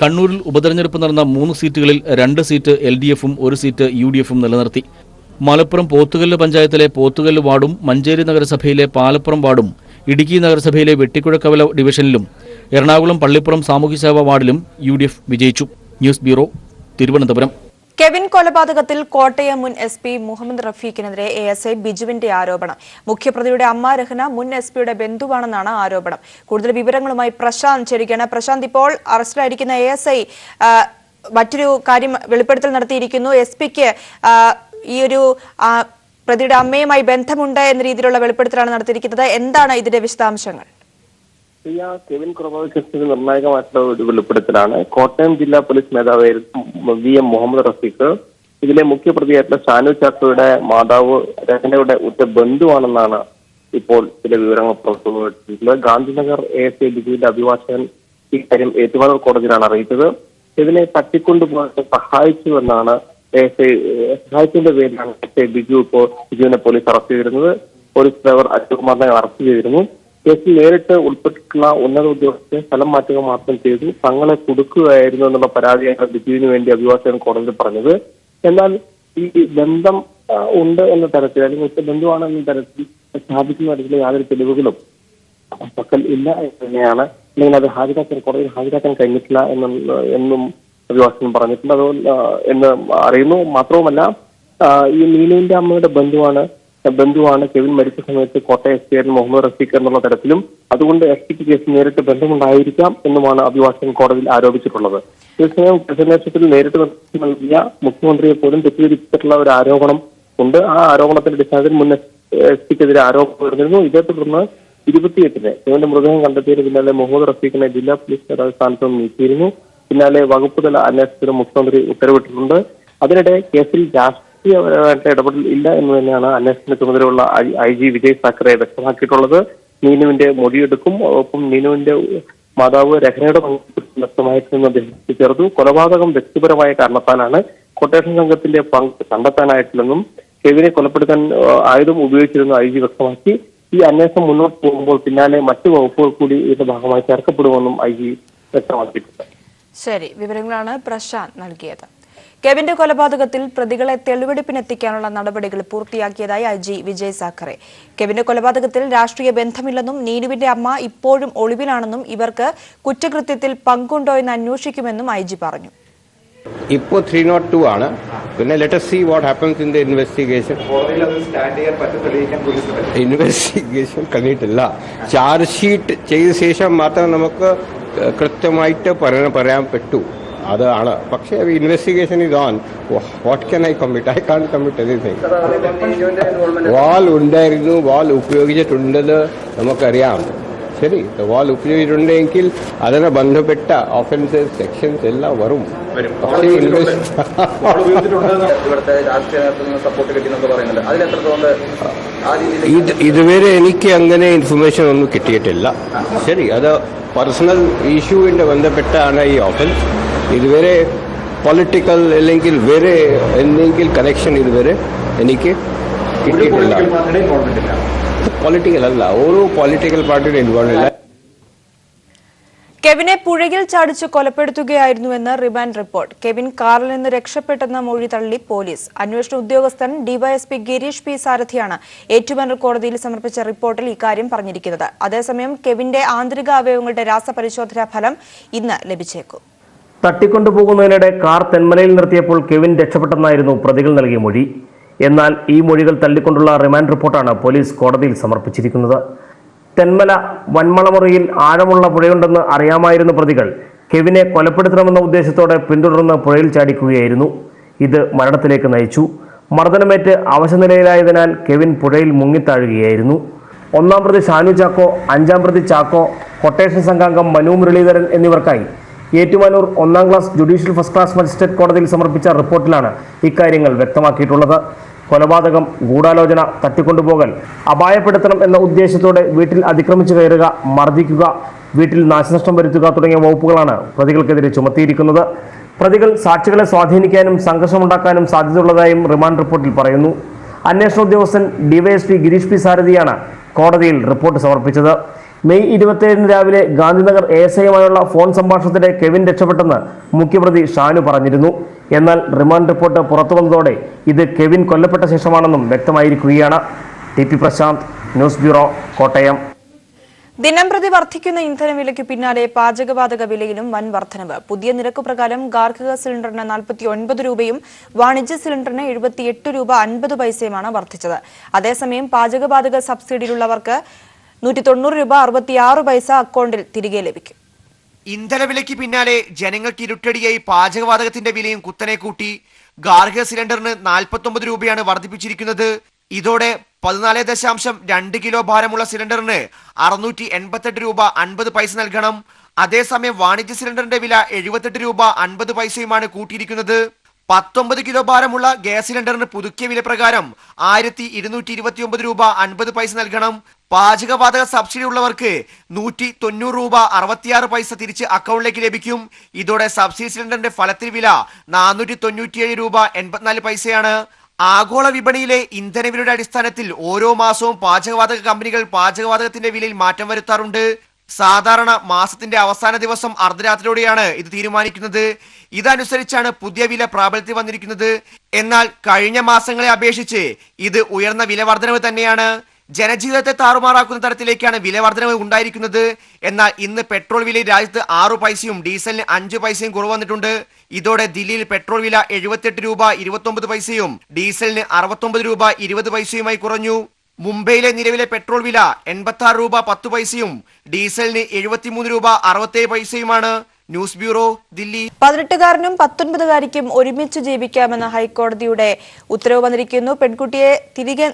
കണ്ണൂരിൽ ഉപതെരഞ്ഞെടുപ്പ് നടന്ന 3 സീറ്റുകളിൽ 2 സീറ്റ് LDFും 1 സീറ്റ് UDFും നിലനിർത്തി. മലപ്പുറം പോത്തുകല്ല് പഞ്ചായത്തിലെ പോത്തുകല്ല് വാർഡും മഞ്ചേരി നഗരസഭയിലെ പാലപ്പുറം വാർഡും ഇടുക്കി നഗരസഭയിലെ വെട്ടിക്കുഴക്കവല ഡിവിഷനിലും എറണാകുളം പള്ളിപ്പുറം സാമൂഹ്യസേവാ വാർഡിലും UDF വിജയിച്ചു. News bureau, Thiruvananthapuram. കെവിൻ കൊലപാതകത്തിൽ കോട്ടയം മുൻ SP മുഹമ്മദ് റഫീഖിനെതിരെ ASI ബിജുവിന്റെ ആരോപണം. മുഖ്യപ്രതിയുടെ അമ്മ രഹ്ന മുൻ SPയുടെ ബന്ധുവാണെന്നാണ് ആരോപണം. കൂടുതൽ വിവരങ്ങളുമായി പ്രശാന്ത് ചേരുകയാണ്. പ്രശാന്ത്, ഇപ്പോൾ അറസ്റ്റിലായിരിക്കുന്ന ASI മറ്റൊരു കാര്യം വെളിപ്പെടുത്തൽ നടത്തിയിരിക്കുന്നു. SPക്ക് ഈ ഒരു പ്രതിയുടെ അമ്മയുമായി ബന്ധമുണ്ട് എന്ന രീതിയിലുള്ള വെളിപ്പെടുത്തലാണ് നടത്തിയിരിക്കുന്നത്. എന്താണ് ഇതിന്റെ വിശദാംശങ്ങൾ? കെവിൻ കൊലപാതക കേസിൽ നിർണായകമായിട്ടുള്ള ഒരു വെളിപ്പെടുത്തലാണ്. കോട്ടയം ജില്ലാ പോലീസ് മേധാവി VM മുഹമ്മദ് റഫീഖ് ഇതിലെ മുഖ്യപ്രതിയായിട്ടുള്ള ഷാനു ചാക്കോയുടെ മാതാവ് രഹ്നയുടെ ഉറ്റ ബന്ധുവാണെന്നാണ് ഇപ്പോൾ ചില വിവരങ്ങൾ പുറത്തുവിട്ടിട്ടുള്ളത്. ഗാന്ധിനഗർ ASI ബിജുവിന്റെ അഭിഭാഷകൻ ഇക്കാര്യം ഏറ്റുമാനൂർ കോടതിയിലാണ് അറിയിച്ചത്. ഇതിനെ തട്ടിക്കൊണ്ടുപോകാൻ സഹായിച്ചുവെന്നാണ് സഹായിച്ചതിന്റെ പേരിലാണ് ബിജുവിനെ പോലീസ് അറസ്റ്റ് ചെയ്തിരുന്നത്. പോലീസ് ഡ്രൈവർ അജയ്കുമാറിനെ അറസ്റ്റ് ചെയ്തിരുന്നു. കേസിൽ നേരിട്ട് ഉൾപ്പെട്ടിട്ടുള്ള ഉന്നത ഉദ്യോഗസ്ഥരെ സ്ഥലം മാറ്റുക മാത്രം ചെയ്തു, തങ്ങളെ കൊടുക്കുകയായിരുന്നു എന്നുള്ള പരാതിയാണ് ബിജുവിന് വേണ്ടി അഭിഭാഷകൻ കോടതിയിൽ പറഞ്ഞത്. എന്നാൽ ഈ ബന്ധം ഉണ്ട് എന്ന തരത്തിൽ, അല്ലെങ്കിൽ ബന്ധുവാണ് എന്ന തരത്തിൽ സ്ഥാപിക്കുന്ന തരത്തിലെ യാതൊരു തെളിവുകളും പക്കൽ ഇല്ല എന്ന് തന്നെയാണ്. അല്ലെങ്കിൽ അത് കോടതിയിൽ ഹാജരാക്കാൻ കഴിഞ്ഞിട്ടില്ല എന്നും അഭിഭാഷകൻ പറഞ്ഞിട്ടുണ്ട്. അതുകൊണ്ട് എന്ന് അറിയുന്നു. മാത്രവുമല്ല, ഈ നീനുവിന്റെ അമ്മയുടെ ബന്ധുവാണ് കെവിൻ മരിച്ച സമയത്ത് കോട്ടയം SP മുഹമ്മദ് റഫീഖ് എന്നുള്ള തരത്തിലും, അതുകൊണ്ട് SPക്ക് കേസിൽ നേരിട്ട് ബന്ധമുണ്ടായിരിക്കാം എന്നുമാണ് അഭിഭാഷകൻ കോടതിയിൽ ആരോപിച്ചിട്ടുള്ളത്. അതേസമയം കേസന്വേഷണത്തിൽ നേരിട്ട് നൽകിയ മുഖ്യമന്ത്രിയെ പോലും തെറ്റിദ്ധരിപ്പിച്ചിട്ടുള്ള ഒരു ആരോപണം ഉണ്ട്. ആ ആരോപണത്തിന്റെ അടിസ്ഥാനത്തിൽ മുൻ SPക്കെതിരെ ആരോപണം വരുന്നിരുന്നു. ഇതേ തുടർന്ന് 28-ന് കെവിന്റെ മൃതദേഹം കണ്ടെത്തിയതിന് പിന്നാലെ മുഹമ്മദ് റഫീഖിനെ ജില്ലാ പോലീസ് മേധാവി സ്ഥാനത്ത് നിന്ന് നീക്കിയിരുന്നു. പിന്നാലെ വകുപ്പ് തല അന്വേഷണത്തിന് മുഖ്യമന്ത്രി ഉത്തരവിട്ടിട്ടുണ്ട്. അതിനിടെ കേസിൽ രാഷ്ട്രീയപരമായിട്ട് ഇടപെടൽ ഇല്ല എന്ന് തന്നെയാണ് അന്വേഷണ ചുമതലയുള്ള IG വിജയ് സാക്കറെ വ്യക്തമാക്കിയിട്ടുള്ളത്. നീനുവിന്റെ മൊഴിയെടുക്കും. ഒപ്പം നീനുവിന്റെ മാതാവ് രഹ്നയുടെ വ്യക്തമായിട്ടെന്ന് അദ്ദേഹം ചേർത്തു. കൊലപാതകം വ്യക്തിപരമായ കാരണത്താലാണ്, കൊട്ടേഷൻ സംഘത്തിന്റെ പങ്ക് കണ്ടെത്താനായിട്ടില്ലെന്നും കെവിനെ കൊലപ്പെടുത്താൻ ആയുധം ഉപയോഗിച്ചിരുന്ന IG വ്യക്തമാക്കി. ഈ അന്വേഷണം മുന്നോട്ട് പോകുമ്പോൾ പിന്നാലെ മറ്റു വകുപ്പുകൾ കൂടി ഇതിന്റെ ഭാഗമായി ചേർക്കപ്പെടുമെന്നും IG വ്യക്തമാക്കിയിട്ടുണ്ട്. ശരി, വിവരങ്ങളാണ് പ്രശാന്ത് നൽകിയത്. കെവിന്റെ കൊലപാതകത്തിൽ പ്രതികളെ തെളിവെടുപ്പിനെത്തിക്കാനുള്ള നടപടികൾ പൂർത്തിയാക്കിയതായി IG വിജയ് സാഖറെ. കെവിന്റെ കൊലപാതകത്തിൽ രാഷ്ട്രീയ ബന്ധമില്ലെന്നും നീനുവിന്റെ അമ്മ ഇപ്പോഴും ഒളിവിലാണെന്നും ഇവർക്ക് കുറ്റകൃത്യത്തിൽ പങ്കുണ്ടോ എന്ന് അന്വേഷിക്കുമെന്നും IG പറഞ്ഞു. ഇപ്പോൾ 302 ആണ്. പിന്നെ let us see what happens in the investigation. Investigation കഴിഞ്ഞിട്ടില്ല. ചാർജ് ഷീറ്റ് ചെയ്ത ശേഷം മാത്രം നമുക്ക് കൃത്യമായിട്ട് പറയാൻ പറ്റൂ. അതാണ്. പക്ഷേ investigation is on. What can I commit? I can't commit anything. വാൾ ഉണ്ടായിരുന്നു, വാൾ ഉപയോഗിച്ചിട്ടുണ്ടെന്ന് നമുക്കറിയാം. ശരി, വാൾ ഉപയോഗിച്ചിട്ടുണ്ടെങ്കിൽ അതിനെ ബന്ധപ്പെട്ട ഒഫൻസസ് സെക്ഷൻസ് എല്ലാം വരും. പക്ഷേ ഇതുവരെ എനിക്ക് അങ്ങനെ ഇൻഫർമേഷൻ ഒന്നും കിട്ടിയിട്ടില്ല. ശരി, അത് പേഴ്സണൽ ഇഷ്യൂവിന്റെ ബന്ധപ്പെട്ടാണ് ഈ ഓഫൻസ്. ഇതുവരെ പൊളിറ്റിക്കൽ അല്ലെങ്കിൽ വേറെ എന്തെങ്കിലും കണക്ഷൻ ഇതുവരെ എനിക്ക് കിട്ടിയിട്ടില്ല. പൊളിറ്റിക്കൽ അല്ല, ഓരോ പൊളിറ്റിക്കൽ പാർട്ടിയുടെ ഇൻവോൾവ് ഇല്ല. കെവിനെ പുഴയിൽ ചാടിച്ച് കൊലപ്പെടുത്തുകയായിരുന്നുവെന്ന് റിമാൻഡ് റിപ്പോർട്ട്. കെവിൻ കാറിൽ നിന്ന് രക്ഷപ്പെട്ടെന്ന മൊഴി തള്ളി പോലീസ്. അന്വേഷണ ഉദ്യോഗസ്ഥൻ DYSP ഗിരീഷ് P സാരഥിയാണ് ഏറ്റുമാനൂർ കോടതിയിൽ സമർപ്പിച്ച റിപ്പോർട്ടിൽ ഇക്കാര്യം പറഞ്ഞിരിക്കുന്നത്. അതേസമയം കെവിന്റെ ആന്തരിക അവയവങ്ങളുടെ രാസപരിശോധനാ ഫലം ഇന്ന് ലഭിച്ചേക്കും. തട്ടിക്കൊണ്ടുപോകുന്നതിനിടെ കാർ തെന്മലയിൽ നിർത്തിയപ്പോൾ കെവിൻ രക്ഷപ്പെട്ടെന്നായിരുന്നു പ്രതികൾ നൽകിയ മൊഴി. എന്നാൽ ഈ മൊഴികൾ തള്ളിക്കൊണ്ടുള്ള റിമാൻഡ് റിപ്പോർട്ടാണ് പോലീസ് കോടതിയിൽ സമർപ്പിച്ചിരിക്കുന്നത്. തെന്മല വൻമളമുറിയിൽ ആഴമുള്ള പുഴയുണ്ടെന്ന് അറിയാമായിരുന്ന പ്രതികൾ കെവിനെ കൊലപ്പെടുത്തണമെന്ന ഉദ്ദേശത്തോടെ പിന്തുടർന്ന് പുഴയിൽ ചാടിക്കുകയായിരുന്നു. ഇത് മരണത്തിലേക്ക് നയിച്ചു. മർദ്ദനമേറ്റ് അവശനിലയിലായതിനാൽ കെവിൻ പുഴയിൽ മുങ്ങിത്താഴുകയായിരുന്നു. 1-ാം പ്രതി ഷാനു ചാക്കോ, 5-ാം പ്രതി ചാക്കോ, കൊട്ടേഷൻ സംഘാംഗം മനു മുരളീധരൻ എന്നിവർക്കായി ഏറ്റുമാനൂർ 1-ാം class judicial first class magistrate കോടതിയിൽ സമർപ്പിച്ച റിപ്പോർട്ടിലാണ് ഇക്കാര്യങ്ങൾ വ്യക്തമാക്കിയിട്ടുള്ളത്. കൊലപാതകം, ഗൂഢാലോചന, തട്ടിക്കൊണ്ടുപോകൽ, അപായപ്പെടുത്തണം എന്ന ഉദ്ദേശത്തോടെ വീട്ടിൽ അതിക്രമിച്ചു കയറുക, മർദ്ദിക്കുക, വീട്ടിൽ നാശനഷ്ടം വരുത്തുക തുടങ്ങിയ വകുപ്പുകളാണ് പ്രതികൾക്കെതിരെ ചുമത്തിയിരിക്കുന്നത്. പ്രതികൾ സാക്ഷികളെ സ്വാധീനിക്കാനും സംഘർഷമുണ്ടാക്കാനും സാധ്യതയുള്ളതായും റിമാൻഡ് റിപ്പോർട്ടിൽ പറയുന്നു. അന്വേഷണ ഉദ്യോഗസ്ഥൻ ഡിവൈഎസ്പി ഗിരീഷ് പി സാരഥിയാണ് കോടതിയിൽ റിപ്പോർട്ട് സമർപ്പിച്ചത്. മെയ് 27 രാവിലെ ഗാന്ധിനഗർ ASIയുമായുള്ള ഫോൺ സംഭാഷണത്തിലെ കെവിൻ രക്ഷപ്പെട്ടെന്ന് മുഖ്യപ്രതി ഷാനു പറഞ്ഞിരുന്നു. എന്നാൽ റിമാൻഡ് റിപ്പോർട്ട് പുറത്തു വന്നതോടെ ഇത് കെവിൻ കൊല്ലപ്പെട്ട ശേഷമാണെന്നും വ്യക്തമായിരിക്കുകയാണ്. TP Prashanth, news bureau, Kottayam. ദിനംപ്രതി വർദ്ധിക്കുന്ന ഇന്ധനവിലയ്ക്ക് പിന്നാലെ പാചകവാതക വിലയിലും വൻ വർധനവ്. പുതിയ നിരക്ക് പ്രകാരം ഗാർഹിക സിലിണ്ടറിന് 49 രൂപയും വാണിജ്യ സിലിണ്ടറിന് 78 രൂപ 50 പൈസയുമാണ് വർദ്ധിച്ചത്. അതേസമയം പാചകവാതക സബ്സിഡിയിലുള്ളവർക്ക് 190 രൂപ 66 പൈസ അക്കൗണ്ടിൽ തിരികെ ലഭിക്കും. ഇന്ധനവിലയ്ക്ക് പിന്നാലെ ജനങ്ങൾക്ക് ഇരുട്ടടിയായി പാചകവാതകത്തിന്റെ വിലയും കുത്തനെ കൂട്ടി. ഗാർഹിക സിലിണ്ടറിന് 49 രൂപയാണ് വർദ്ധിപ്പിച്ചിരിക്കുന്നത്. ഇതോടെ 14.2 കിലോ ഭാരമുള്ള സിലിണ്ടറിന് 688 രൂപ 50 പൈസ നൽകണം. അതേസമയം വാണിജ്യ സിലിണ്ടറിന്റെ വില 78 രൂപ 50 പൈസയുമാണ് കൂട്ടിയിരിക്കുന്നത്. 19 കിലോ ഭാരമുള്ള ഗ്യാസ് സിലിണ്ടറിന് പുതുക്കിയ വില പ്രകാരം 1229 രൂപ 50 പൈസ നൽകണം. പാചകവാതക സബ്സിഡി ഉള്ളവർക്ക് 190 രൂപ 66 പൈസ തിരിച്ച് അക്കൗണ്ടിലേക്ക് ലഭിക്കും. ഇതോടെ സബ്സിഡി സിലിണ്ടറിന്റെ ഫലത്തിൽ വില 497 രൂപ 84 പൈസയാണ്. ആഗോള വിപണിയിലെ ഇന്ധനവിലയുടെ അടിസ്ഥാനത്തിൽ ഓരോ മാസവും പാചകവാതക കമ്പനികൾ പാചകവാതകത്തിന്റെ വിലയിൽ മാറ്റം വരുത്താറുണ്ട്. സാധാരണ മാസത്തിന്റെ അവസാന ദിവസം അർദ്ധരാത്രിയോടെയാണ് ഇത് തീരുമാനിക്കുന്നത്. ഇതനുസരിച്ചാണ് പുതിയ വില പ്രാബല്യത്തിൽ വന്നിരിക്കുന്നത്. എന്നാൽ കഴിഞ്ഞ മാസങ്ങളെ അപേക്ഷിച്ച് ഇത് ഉയർന്ന വില വർധനവ് തന്നെയാണ്. ജനജീവിതത്തെ താറുമാറാക്കുന്ന തരത്തിലേക്കാണ് വില വർധനവ് ഉണ്ടായിരിക്കുന്നത്. എന്നാൽ ഇന്ന് പെട്രോൾ വിലയിൽ രാജ്യത്ത് 6 പൈസയും ഡീസലിന് 5 പൈസയും കുറവ് വന്നിട്ടുണ്ട്. ഇതോടെ ദില്ലിയിൽ പെട്രോൾ വില 78 രൂപ 29 പൈസയും ഡീസലിന് 69 രൂപ 20 പൈസയുമായി കുറഞ്ഞു. മുംബൈയിലെ നിലവിലെ പെട്രോൾ വില 86 രൂപ 10 പൈസയും ഡീസലിന് 73 രൂപ 67 പൈസയുമാണ്. News bureau, Delhi. 18കാരനും 19കാരിക്കും ഒരുമിച്ച് ജീവിക്കാമെന്ന ഹൈക്കോടതിയുടെ ഉത്തരവ് വന്നിരിക്കുന്നു. പെൺകുട്ടിയെ തിരികെ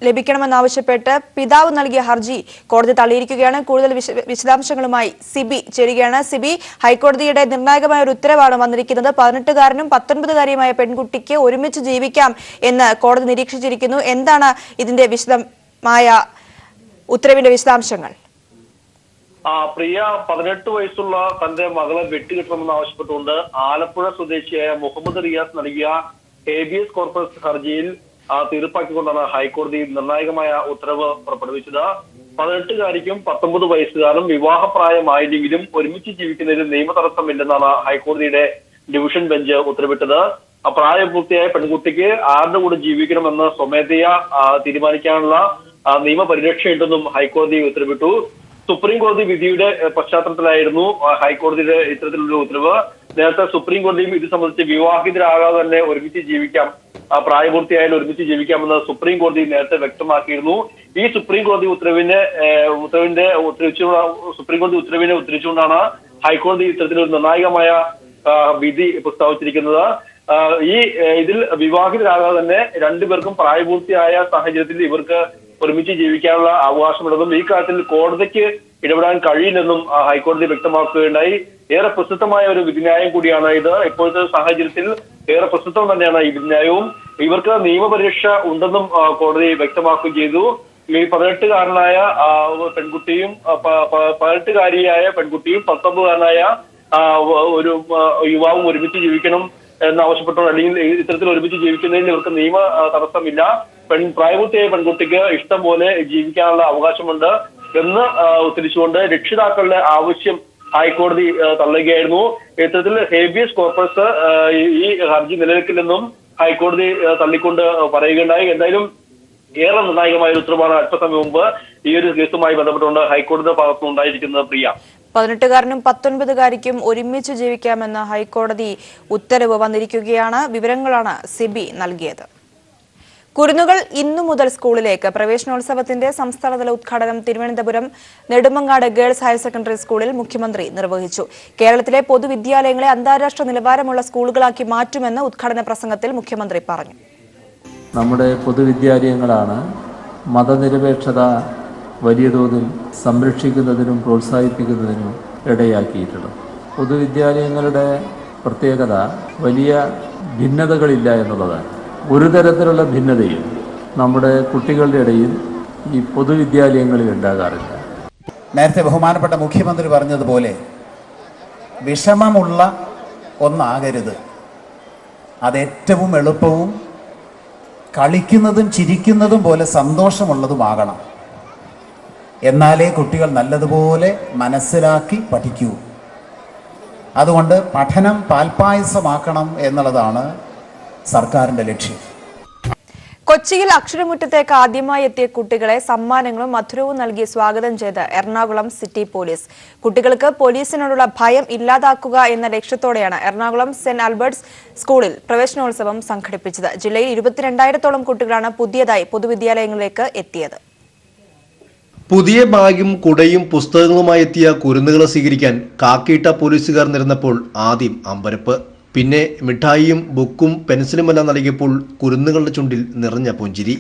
ലഭിക്കണമെന്നാവശ്യപ്പെട്ട് പിതാവ് നൽകിയ ഹർജി കോടതി തള്ളിയിരിക്കുകയാണ്. കൂടുതൽ വിശദാംശങ്ങളുമായി സിബി ചേരുകയാണ്. സിബി, ഹൈക്കോടതിയുടെ നിർണായകമായ ഒരു ഉത്തരവാണ് വന്നിരിക്കുന്നത്. 18കാരനും 19കാരിയുമായ പെൺകുട്ടിക്ക് ഒരുമിച്ച് ജീവിക്കാം എന്ന് കോടതി നിരീക്ഷിച്ചിരിക്കുന്നു. എന്താണ് ഇതിന്റെ വിശദമായ ഉത്തരവിന്റെ വിശദാംശങ്ങൾ? പ്രിയ 18 വയസ്സുള്ള തന്റെ മകളെ വെട്ടിക്കിട്ടണമെന്ന് ആവശ്യപ്പെട്ടുകൊണ്ട് ആലപ്പുഴ സ്വദേശിയായ മുഹമ്മദ് റിയാസ് നൽകിയ ഹേബിയസ് കോർപ്പസ് ഹർജിയിൽ തീർപ്പാക്കിക്കൊണ്ടാണ് ഹൈക്കോടതി നിർണായകമായ ഉത്തരവ് പുറപ്പെടുവിച്ചത്. 18കാരിക്കും 19 വയസ്സുകാരും വിവാഹപ്രായമായില്ലെങ്കിലും ഒരുമിച്ച് ജീവിക്കുന്നതിൽ നിയമ തടസ്സമില്ലെന്നാണ് ഹൈക്കോടതിയുടെ ഡിവിഷൻ ബെഞ്ച് ഉത്തരവിട്ടത്. പ്രായപൂർത്തിയായ പെൺകുട്ടിക്ക് ആരുടെ കൂടെ ജീവിക്കണമെന്ന് സ്വമേധയാ തീരുമാനിക്കാനുള്ള നിയമപരിരക്ഷയുണ്ടെന്നും ഹൈക്കോടതി ഉത്തരവിട്ടു. സുപ്രീം കോടതി വിധിയുടെ പശ്ചാത്തലത്തിലായിരുന്നു ഹൈക്കോടതിയുടെ ഇത്തരത്തിലുള്ള ഉത്തരവ്. നേരത്തെ സുപ്രീം കോടതിയും ഇത് സംബന്ധിച്ച് വിവാഹിതരാകാതെ തന്നെ ഒരുമിച്ച് ജീവിക്കാം, പ്രായപൂർത്തിയായാലും ഒരുമിച്ച് ജീവിക്കാമെന്ന് സുപ്രീം കോടതി നേരത്തെ വ്യക്തമാക്കിയിരുന്നു. ഈ സുപ്രീം കോടതി ഉത്തരവിനെ ഉദ്ധരിച്ചുകൊണ്ടാണ് ഹൈക്കോടതി ഇത്തരത്തിലൊരു നിർണായകമായ വിധി പ്രസ്താവിച്ചിരിക്കുന്നത്. ഇതിൽ വിവാഹിതരാകാതെ തന്നെ രണ്ടുപേർക്കും പ്രായപൂർത്തിയായ സാഹചര്യത്തിൽ ഇവർക്ക് ഒരുമിച്ച് ജീവിക്കാനുള്ള അവകാശമുണ്ടെന്നും ഈ കാര്യത്തിൽ കോടതിക്ക് ഇടപെടാൻ കഴിയില്ലെന്നും ഹൈക്കോടതി വ്യക്തമാക്കുകയുണ്ടായി. ഏറെ പ്രസിദ്ധമായ ഒരു വിധിന്യായം കൂടിയാണ് ഇത്. ഇപ്പോഴത്തെ സാഹചര്യത്തിൽ ഏറെ പ്രസിദ്ധം തന്നെയാണ് ഈ വിധിന്യായവും. ഇവർക്ക് നിയമപരിരക്ഷ ഉണ്ടെന്നും കോടതി വ്യക്തമാക്കുകയും ചെയ്തു. ഈ 18കാരനായ പെൺകുട്ടിയും 18കാരിയായ പെൺകുട്ടിയും 19കാരനായ ഒരു യുവാവും ഒരുമിച്ച് ജീവിക്കണം എന്നാവശ്യപ്പെട്ടു. അല്ലെങ്കിൽ ഇത്തരത്തിൽ ഒരുമിച്ച് ജീവിക്കുന്നതിൽ ഇവർക്ക് നിയമ തടസ്സമില്ല. പ്രായപൂർത്തിയായ പെൺകുട്ടിക്ക് ഇഷ്ടം പോലെ ജീവിക്കാനുള്ള അവകാശമുണ്ട് എന്ന് ഉദ്ധരിച്ചുകൊണ്ട് രക്ഷിതാക്കളുടെ ആവശ്യം ഹൈക്കോടതി തള്ളുകയായിരുന്നു. ഇത്തരത്തിൽ ഹേബിയസ് കോർപ്പസ് ഈ ഹർജി നിലനിൽക്കില്ലെന്നും ഹൈക്കോടതി തള്ളിക്കൊണ്ട് പറയുകയുണ്ടായി. എന്തായാലും ഏറെ നിർണായകമായ ഒരു ഉത്തരവാണ് അല്പസമയം മുമ്പ് ഈ ഒരു കേസുമായി ബന്ധപ്പെട്ടുകൊണ്ട് ഹൈക്കോടതിയുടെ ഭാഗത്തുനിന്നുണ്ടായിരിക്കുന്നത്. പ്രിയ, 18കാരനും 19കാരിക്കും ഒരുമിച്ച് ജീവിക്കാമെന്ന ഹൈക്കോടതി ഉത്തരവ് വന്നിരിക്കുകയാണ്. വിവരങ്ങളാണ് സിബി നൽകിയത്. കുരുന്നുകൾ ഇന്നു മുതൽ സ്കൂളിലേക്ക്. പ്രവേശനോത്സവത്തിന്റെ സംസ്ഥാനതല ഉദ്ഘാടനം Thiruvananthapuram Nedumangad girls higher secondary സ്കൂളിൽ മുഖ്യമന്ത്രി നിർവഹിച്ചു. കേരളത്തിലെ പൊതുവിദ്യാലയങ്ങളെ അന്താരാഷ്ട്ര നിലവാരമുള്ള സ്കൂളുകളാക്കി മാറ്റുമെന്ന് ഉദ്ഘാടന പ്രസംഗത്തിൽ മുഖ്യമന്ത്രി പറഞ്ഞു. നമ്മുടെ പൊതുവിദ്യാലയങ്ങളാണ് മതനിരപേക്ഷത വലിയ തോതിൽ സംരക്ഷിക്കുന്നതിനും പ്രോത്സാഹിപ്പിക്കുന്നതിനും ഇടയാക്കിയിട്ടുള്ളത്. പൊതുവിദ്യാലയങ്ങളുടെ പ്രത്യേകത വലിയ ഭിന്നതകളില്ല എന്നുള്ളതാണ്. ഒരു തരത്തിലുള്ള ഭിന്നതയും നമ്മുടെ കുട്ടികളുടെ ഇടയിൽ ഈ പൊതുവിദ്യാലയങ്ങളിൽ ഉണ്ടാകാറില്ല. നേരത്തെ ബഹുമാനപ്പെട്ട മുഖ്യമന്ത്രി പറഞ്ഞതുപോലെ വിഷമമുള്ള ഒന്നാകരുത്. അതേറ്റവും എളുപ്പവും കളിക്കുന്നതും ചിരിക്കുന്നതും പോലെ സന്തോഷമുള്ളതുമാകണം. എന്നാലേ കുട്ടികൾ നല്ലതുപോലെ മനസ്സിലാക്കി പഠിക്കൂ. അതുകൊണ്ട് പഠനം പാൽപ്പായസമാക്കണം എന്നുള്ളതാണ് സർക്കാരിൻ്റെ ലക്ഷ്യം. കൊച്ചിയിൽ അക്ഷരമുറ്റത്തേക്ക് ആദ്യമായി എത്തിയ കുട്ടികളെ സമ്മാനങ്ങളും മധുരവും നൽകി സ്വാഗതം ചെയ്ത് എറണാകുളം സിറ്റി പോലീസ്. കുട്ടികൾക്ക് പോലീസിനോടുള്ള ഭയം ഇല്ലാതാക്കുക എന്ന ലക്ഷ്യത്തോടെയാണ് എറണാകുളം സെന്റ് ആൽബർട്ട്സ് സ്കൂളിൽ പ്രവേശനോത്സവം സംഘടിപ്പിച്ചത്. ജില്ലയിൽ 22,000-ഓളം കുട്ടികളാണ് പുതിയതായി പൊതുവിദ്യാലയങ്ങളിലേക്ക് എത്തിയത്. പുതിയ ബാഗും കുടയും പുസ്തകങ്ങളുമായി എത്തിയ കുരുന്നുകളെ സ്വീകരിക്കാൻ കാക്കിയിട്ട പോലീസുകാർ നിരന്നപ്പോൾ ആദ്യം അമ്പരപ്പ്, പിന്നെ മിഠായിയും ബുക്കും പെൻസിലുമെല്ലാം നൽകിയപ്പോൾ കുരുന്നുകളുടെ ചുണ്ടിൽ നിറഞ്ഞ പുഞ്ചിരി.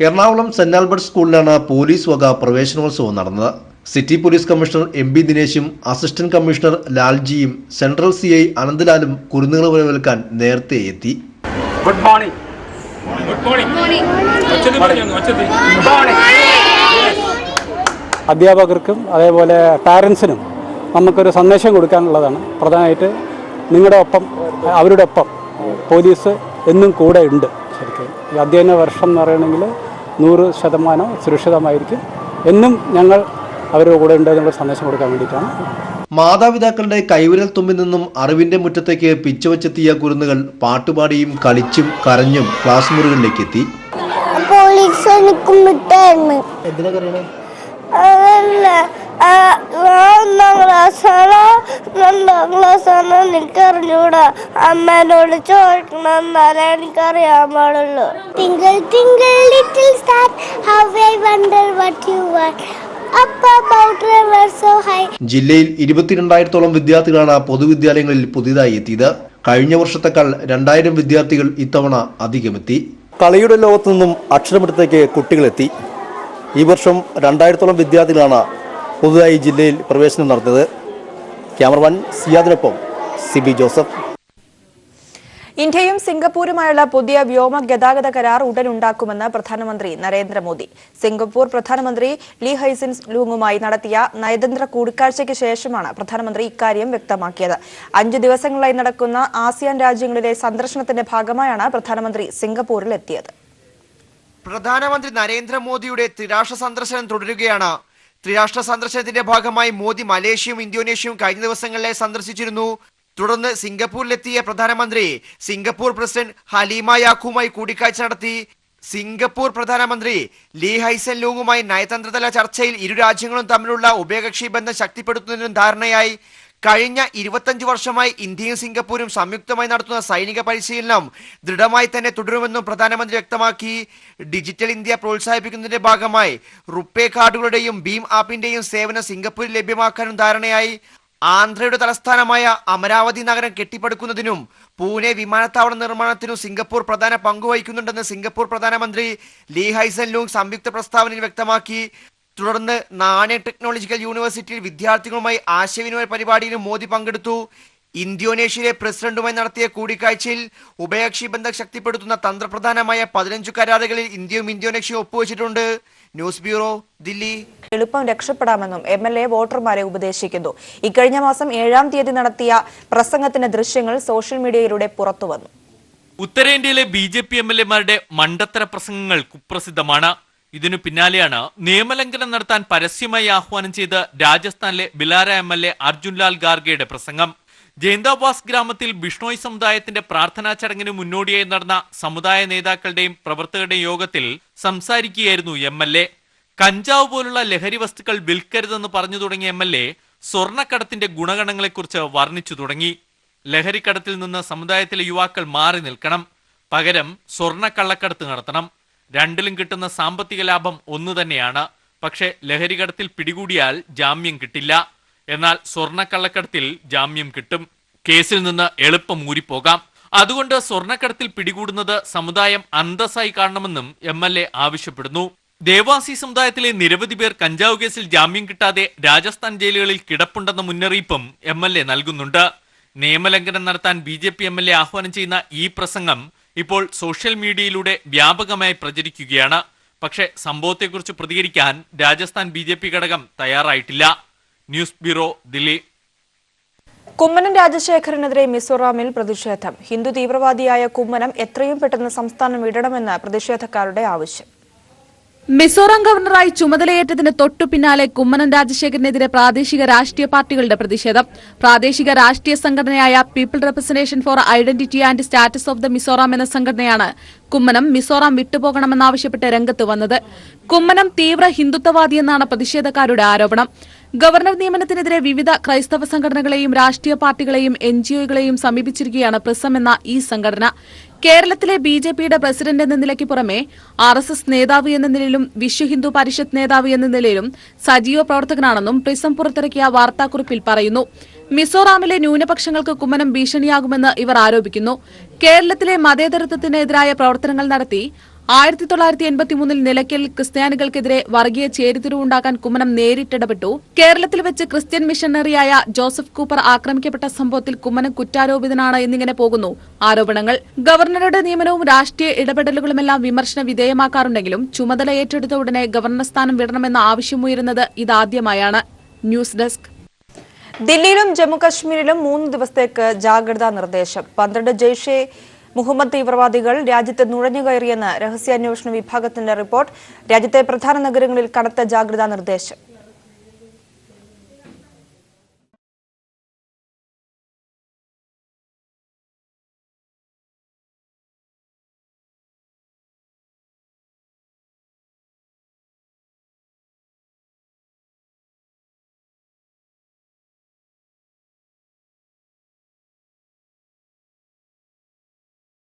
എറണാകുളം സെന്റ് ആൽബർട്ട് സ്കൂളിലാണ് പോലീസ് വക പ്രവേശനോത്സവം നടന്നത്. City police commissioner M P ദിനേശും അസിസ്റ്റന്റ് കമ്മീഷണർ ലാൽജിയും സെൻട്രൽ CI അനന്തലാലും കുരുന്നുകളെ വരവേൽക്കാൻ നേരത്തെ എത്തി. Good morning. അധ്യാപകർക്കും അതേപോലെ പാരൻസിനും നമുക്കൊരു സന്ദേശം കൊടുക്കാനുള്ളതാണ്. പ്രധാനമായിട്ട് നിങ്ങളുടെ ഒപ്പം, അവരുടെ ഒപ്പം പോലീസ് എന്നും കൂടെ ഉണ്ട്. ശരിക്കും ഈ അധ്യയന വർഷം എന്ന് പറയണമെങ്കിൽ 100% സുരക്ഷിതമായിരിക്കും. എന്നും ഞങ്ങൾ അവരുടെ കൂടെ ഉണ്ട് എന്നുള്ള സന്ദേശം കൊടുക്കാൻ വേണ്ടിയിട്ടാണ്. മാതാപിതാക്കളുടെ കൈവിരൽ തുമ്പിൽ നിന്നും അറിവിന്റെ മുറ്റത്തേക്ക് പിച്ചുവച്ചെത്തിയ കുരുന്നുകൾ പാട്ടുപാടിയും കളിച്ചും കരഞ്ഞും ക്ലാസ് മുറികളിലേക്ക് എത്തി. എനിക്കറിഞ്ഞൂടാ, അമ്മേനോട് ചോദിക്കണം, എന്നാലേ എനിക്കറിയാൻ പാടുള്ളൂ. Twinkle twinkle little star, how I wonder what you are. Up above river so high. ജില്ലയിൽ 22,000-ഓളം വിദ്യാർത്ഥികളാണ് പൊതുവിദ്യാലയങ്ങളിൽ പുതിയതായി എത്തിയത്. കഴിഞ്ഞ വർഷത്തേക്കാൾ 2,000 വിദ്യാർത്ഥികൾ ഇത്തവണ അധികമെത്തി. കളിയുടെ ലോകത്തു നിന്നും അക്ഷരമുറ്റത്തേക്ക് കുട്ടികളെത്തി. ഈ വർഷം 2,000-ഓളം വിദ്യാർത്ഥികളാണ് പുതുതായി ജില്ലയിൽ പ്രവേശനം നടത്തിയത്. Cameraman സിയാദിനൊപ്പം Sibi Joseph. ഇന്ത്യയും സിംഗപ്പൂരുമായുള്ള പുതിയ വ്യോമ ഗതാഗത കരാർ ഉടൻ ഉണ്ടാക്കുമെന്ന് പ്രധാനമന്ത്രി നരേന്ദ്രമോദി. സിംഗപ്പൂർ പ്രധാനമന്ത്രി ലീ ഹൈസിൻ ലൂങ്ങുമായി നടത്തിയ നയതന്ത്ര കൂടിക്കാഴ്ചയ്ക്ക് ശേഷമാണ് പ്രധാനമന്ത്രി ഇക്കാര്യം വ്യക്തമാക്കിയത്. 5 ദിവസങ്ങളായി നടക്കുന്ന ആസിയാൻ രാജ്യങ്ങളിലെ സന്ദർശനത്തിന്റെ ഭാഗമായാണ് പ്രധാനമന്ത്രി സിംഗപ്പൂരിൽ എത്തിയത്. പ്രധാനമന്ത്രി നരേന്ദ്രമോദിയുടെ ത്രിരാഷ്ട്ര സന്ദർശനം തുടരുകയാണ്. ത്രിരാഷ്ട്ര സന്ദർശനത്തിന്റെ ഭാഗമായി മോദി മലേഷ്യയും ഇന്തോനേഷ്യയും കഴിഞ്ഞ ദിവസങ്ങളിലെ സന്ദർശിച്ചിരുന്നു. തുടർന്ന് സിംഗപ്പൂരിലെത്തിയ പ്രധാനമന്ത്രി സിംഗപ്പൂർ പ്രസിഡന്റ് ഹലീമ യാക്കുമായി കൂടിക്കാഴ്ച നടത്തി. സിംഗപ്പൂർ പ്രധാനമന്ത്രി ലീ ഹൈസൻ ലൂങ്ങുമായി നയതന്ത്രതല ചർച്ചയിൽ ഇരു രാജ്യങ്ങളും തമ്മിലുള്ള ഉഭയകക്ഷി ബന്ധം ശക്തിപ്പെടുത്തുന്നതിനും ധാരണയായി. കഴിഞ്ഞ 25 വർഷമായി ഇന്ത്യയും സിംഗപ്പൂരും സംയുക്തമായി നടത്തുന്ന സൈനിക പരിശീലനം ദൃഢമായി തന്നെ തുടരുമെന്നും പ്രധാനമന്ത്രി വ്യക്തമാക്കി. ഡിജിറ്റൽ ഇന്ത്യ പ്രോത്സാഹിപ്പിക്കുന്നതിന്റെ ഭാഗമായി റുപ്പേ കാർഡുകളുടെയും ഭീം ആപ്പിന്റെയും സേവനം സിംഗപ്പൂരിൽ ലഭ്യമാക്കാനും ധാരണയായി. ആന്ധ്രയുടെ തലസ്ഥാനമായ അമരാവതി നഗരം കെട്ടിപ്പടുക്കുന്നതിനും പൂനെ വിമാനത്താവള നിർമ്മാണത്തിനും സിംഗപ്പൂർ പ്രധാന പങ്കുവഹിക്കുന്നുണ്ടെന്ന് സിംഗപ്പൂർ പ്രധാനമന്ത്രി ലീ ഹൈസൻ ലൂങ് സംയുക്ത പ്രസ്താവനയിൽ വ്യക്തമാക്കി. തുടർന്ന് നാണെ ടെക്നോളജിക്കൽ യൂണിവേഴ്സിറ്റിയിൽ വിദ്യാർത്ഥികളുമായി ആശയവിനിമയ പരിപാടിയിലും മോദി പങ്കെടുത്തു. ഇന്തോനേഷ്യയിലെ പ്രസിഡന്റുമായി നടത്തിയ കൂടിക്കാഴ്ചയിൽ ഉഭയകക്ഷി ബന്ധം ശക്തിപ്പെടുത്തുന്ന തന്ത്രപ്രധാനമായ 15 കരാറുകളിൽ ഇന്ത്യയും ഇന്തോനേഷ്യയും ഒപ്പുവെച്ചിട്ടുണ്ട്. News bureau, Delhi. എളുപ്പം രക്ഷപ്പെടാമെന്നും MLA വോട്ടർമാരെ ഉപദേശിക്കുന്നു. ഇക്കഴിഞ്ഞ മാസം 7-ാം തീയതി നടത്തിയ പ്രസംഗത്തിന്റെ ദൃശ്യങ്ങൾ സോഷ്യൽ മീഡിയയിലൂടെ പുറത്തുവന്നു. ഉത്തരേന്ത്യയിലെ BJP MLA-മാരുടെ മണ്ടത്തര പ്രസംഗങ്ങൾ കുപ്രസിദ്ധമാണ്. ഇതിനു പിന്നാലെയാണ് നിയമലംഘനം നടത്താൻ പരസ്യമായി ആഹ്വാനം ചെയ്ത് രാജസ്ഥാനിലെ ബിലാര MLA അർജുൻ ലാൽ ഖാർഗെയുടെ പ്രസംഗം. ജൈന്താവാസ് ഗ്രാമത്തിൽ ബിഷ്ണോയ് സമുദായത്തിന്റെ പ്രാർത്ഥനാ ചടങ്ങിന് മുന്നോടിയായി നടന്ന സമുദായ നേതാക്കളുടെയും പ്രവർത്തകരുടെയും യോഗത്തിൽ സംസാരിക്കുകയായിരുന്നു MLA. കഞ്ചാവ് പോലുള്ള ലഹരി വസ്തുക്കൾ വിൽക്കരുതെന്ന് പറഞ്ഞു തുടങ്ങിയ MLA സ്വർണ്ണക്കടത്തിന്റെ ഗുണഗണങ്ങളെക്കുറിച്ച് വർണ്ണിച്ചു തുടങ്ങി. ലഹരിക്കടത്തിൽ നിന്ന് സമുദായത്തിലെ യുവാക്കൾ മാറി നിൽക്കണം, പകരം സ്വർണ്ണക്കള്ളക്കടത്ത് നടത്തണം. രണ്ടിലും കിട്ടുന്ന സാമ്പത്തിക ലാഭം ഒന്നു തന്നെയാണ്. പക്ഷേ ലഹരിക്കടത്തിൽ പിടികൂടിയാൽ ജാമ്യം കിട്ടില്ല. എന്നാൽ സ്വർണ്ണക്കള്ളക്കടത്തിൽ ജാമ്യം കിട്ടും. കേസിൽ നിന്ന് എളുപ്പം ഊരിപ്പോകാം. അതുകൊണ്ട് സ്വർണ്ണക്കടത്തിൽ പിടികൂടുന്നത് സമുദായം അന്തസ്സായി കാണണമെന്നും MLA ആവശ്യപ്പെടുന്നു. ദേവാസി സമുദായത്തിലെ നിരവധി പേർ കഞ്ചാവ് കേസിൽ ജാമ്യം കിട്ടാതെ രാജസ്ഥാൻ ജയിലുകളിൽ കിടപ്പുണ്ടെന്ന മുന്നറിയിപ്പും MLA നൽകുന്നുണ്ട്. നിയമലംഘനം നടത്താൻ BJP MLA ആഹ്വാനം ചെയ്യുന്ന ഈ പ്രസംഗം ഇപ്പോൾ സോഷ്യൽ മീഡിയയിലൂടെ വ്യാപകമായി പ്രചരിക്കുകയാണ്. പക്ഷേ സംഭവത്തെക്കുറിച്ച് പ്രതികരിക്കാൻ രാജസ്ഥാൻ BJP ഘടകം തയ്യാറായിട്ടില്ല. News bureau, Delhi. കുമ്മനം രാജശേഖരനെതിരെ മിസോറാമിൽ പ്രതിഷേധം. ഹിന്ദു തീവ്രവാദിയായ കുമ്മനം എത്രയും പെട്ടെന്ന് സംസ്ഥാനം വിടണമെന്ന് പ്രതിഷേധക്കാരുടെ ആവശ്യം. മിസോറാം ഗവർണറായി ചുമതലയേറ്റതിന് തൊട്ടു പിന്നാലെ കുമ്മനം രാജശേഖരനെതിരെ പ്രാദേശിക രാഷ്ട്രീയ പാർട്ടികളുടെ പ്രതിഷേധം. പ്രാദേശിക രാഷ്ട്രീയ സംഘടനയായ people representation for identity and status of the Mizoram എന്ന സംഘടനയാണ് കുമ്മനം മിസോറാം വിട്ടുപോകണമെന്നാവശ്യപ്പെട്ട് രംഗത്ത് വന്നത്. കുമ്മനം തീവ്ര ഹിന്ദുത്വവാദിയെന്നാണ് പ്രതിഷേധക്കാരുടെ ആരോപണം. ഗവർണർ നിയമനത്തിനെതിരെ വിവിധ ക്രൈസ്തവ സംഘടനകളെയും രാഷ്ട്രീയ പാർട്ടികളെയും NGOകളെയും സമീപിച്ചിരിക്കുകയാണ് പ്രിസം എന്ന ഈ സംഘടന. കേരളത്തിലെ BJPയുടെ പ്രസിഡന്റ് എന്ന നിലയ്ക്ക് പുറമെ RSS നേതാവ് എന്ന നിലയിലും വിശ്വ ഹിന്ദു പരിഷത്ത് നേതാവ് എന്ന നിലയിലും സജീവ പ്രവർത്തകനാണെന്നും പ്രിസം പുറത്തിറക്കിയ വാർത്താക്കുറിപ്പിൽ പറയുന്നു. മിസോറാമിലെ ന്യൂനപക്ഷങ്ങൾക്ക് കുമ്മനം ഭീഷണിയാകുമെന്ന് ഇവർ ആരോപിക്കുന്നു. കേരളത്തിലെ മതേതരത്വത്തിനെതിരായ പ്രവർത്തനങ്ങൾ നടത്തി 1983 നിലയ്ക്കൽ ക്രിസ്ത്യാനികൾക്കെതിരെ വർഗീയ ചേരിതിരിവുണ്ടാക്കാൻ കുമ്മനം നേരിട്ടിടപെട്ടു. കേരളത്തിൽ വെച്ച് ക്രിസ്ത്യൻ മിഷണറിയായ ജോസഫ് കൂപ്പർ ആക്രമിക്കപ്പെട്ട സംഭവത്തിൽ കുമ്മനം കുറ്റാരോപിതനാണ് എന്നിങ്ങനെ പോകുന്നു ആരോപണങ്ങൾ. ഗവർണറുടെ നിയമനവും രാഷ്ട്രീയ ഇടപെടലുകളുമെല്ലാം വിമർശന വിധേയമാക്കാറുണ്ടെങ്കിലും ചുമതല ഏറ്റെടുത്ത ഉടനെ ഗവർണർ സ്ഥാനം വിടണമെന്ന ആവശ്യമുയരുന്നത് ഇതാദ്യമായാണ്. News desk. ദില്ലിയിലും ജമ്മുകശ്മീരിലും 3 ദിവസത്തേക്ക് ജാഗ്രതാ നിർദ്ദേശം. 12 ജെയ്ഷെ മുഹമ്മദ് തീവ്രവാദികൾ രാജ്യത്ത് നുഴഞ്ഞുകയറിയെന്ന് രഹസ്യാന്വേഷണ വിഭാഗത്തിന്റെ റിപ്പോർട്ട്. രാജ്യത്തെ പ്രധാന നഗരങ്ങളിൽ കനത്ത ജാഗ്രതാ നിർദ്ദേശം.